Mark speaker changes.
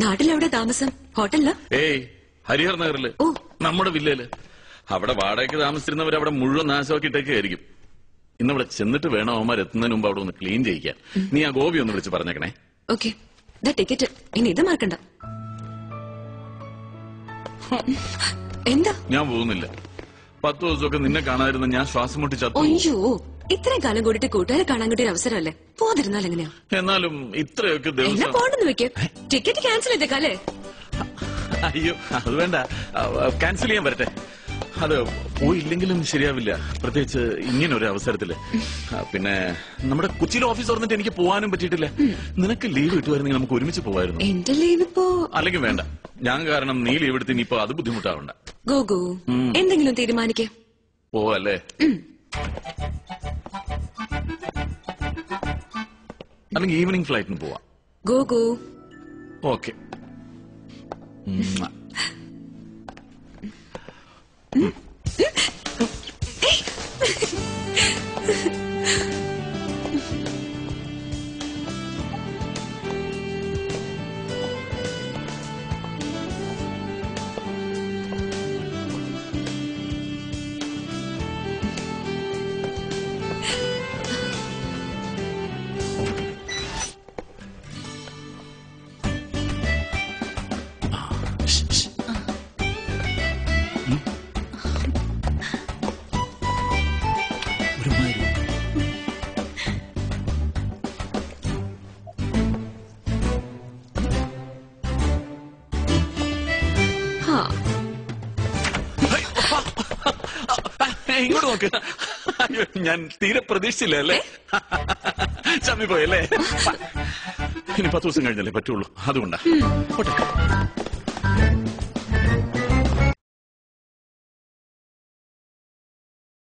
Speaker 1: നാട്ടിലെവിടെ താമസം? ഹോട്ടലില്?
Speaker 2: ഏയ്, ഹരിഹർ നഗറില്.
Speaker 1: ഓ,
Speaker 2: നമ്മുടെ വില്ലയില്. അവിടെ വാടകയ്ക്ക് താമസിച്ചിരുന്നവർ അവിടെ മുഴുവൻ നാശമാക്കിയിട്ടൊക്കെയായിരിക്കും. ഇന്നവിടെ ചെന്നിട്ട് വേണം അവന്മാർ എത്തുന്നതിന് മുമ്പ് അവിടെ ഒന്ന് ക്ലീൻ ചെയ്യിക്കാൻ. നീ ആ ഗോപി ഒന്ന് വിളിച്ച് പറഞ്ഞേക്കണേ.
Speaker 1: ഓക്കെ. ടിക്കറ്റ് ഇനി ഇത് മറക്കണ്ട. എന്താ?
Speaker 2: ഞാൻ പോകുന്നില്ല. 10 ദിവസമൊക്കെ നിന്നെ കാണാതിരുന്ന ഞാൻ ശ്വാസം മുട്ടി ചത്തു.
Speaker 1: അയ്യോ, ഇത്രയും കാലം കൂടിയിട്ട് കൂട്ടുകാരെ കാണാൻ കിട്ടിയ അവസരമല്ലേ, പോതിരുന്നാൽ എങ്ങനെയാ?
Speaker 2: എന്നാലും ഇത്രയൊക്കെ
Speaker 1: എന്നെ
Speaker 2: ദിവസം
Speaker 1: പോണ്ടെന്ന് വെക്ക്. ടിക്കറ്റ് ക്യാൻസൽ ചെയ്തേക്കാല്ലേ?
Speaker 2: അയ്യോ, അത് വേണ്ട. ക്യാൻസൽ ചെയ്യാൻ വരട്ടെ. അത് പോയില്ലെങ്കിലും ശരിയാവില്ല, പ്രത്യേകിച്ച് ഇങ്ങനെ ഒരു അവസരത്തില്. പിന്നെ നമ്മുടെ കൊച്ചിയിലെ ഓഫീസ് തുറന്നിട്ട് എനിക്ക് പോകാനും പറ്റിയിട്ടില്ല. നിനക്ക് ലീവ് കിട്ടുമായിരുന്നെങ്കിൽ നമുക്ക് ഒരുമിച്ച് പോവായിരുന്നു.
Speaker 1: എന്റെ ലീവ് ഇപ്പോ
Speaker 2: അല്ലെങ്കിൽ വേണ്ട, ഞാൻ കാരണം നീ ലീവ് എടുത്ത് ഇനിയിപ്പോ അത് ബുദ്ധിമുട്ടാവണ്ട.
Speaker 1: ഗോഗു, എന്തെങ്കിലും തീരുമാനിക്കേ.
Speaker 2: പോവല്ലേ? അല്ലെങ്കിൽ ഈവനിങ് ഫ്ലൈറ്റിന് പോവാം.
Speaker 1: ഗോഗു.
Speaker 2: ഓക്കെ. ഇങ്ങോട്ട് നോക്ക്. ഞാൻ തീരെ പ്രതീക്ഷിച്ചില്ല അല്ലേ? ചമ്മി പോയല്ലേ? ഇനി 10 ദിവസം കഴിഞ്ഞല്ലേ പറ്റുള്ളൂ, അതുകൊണ്ടാ.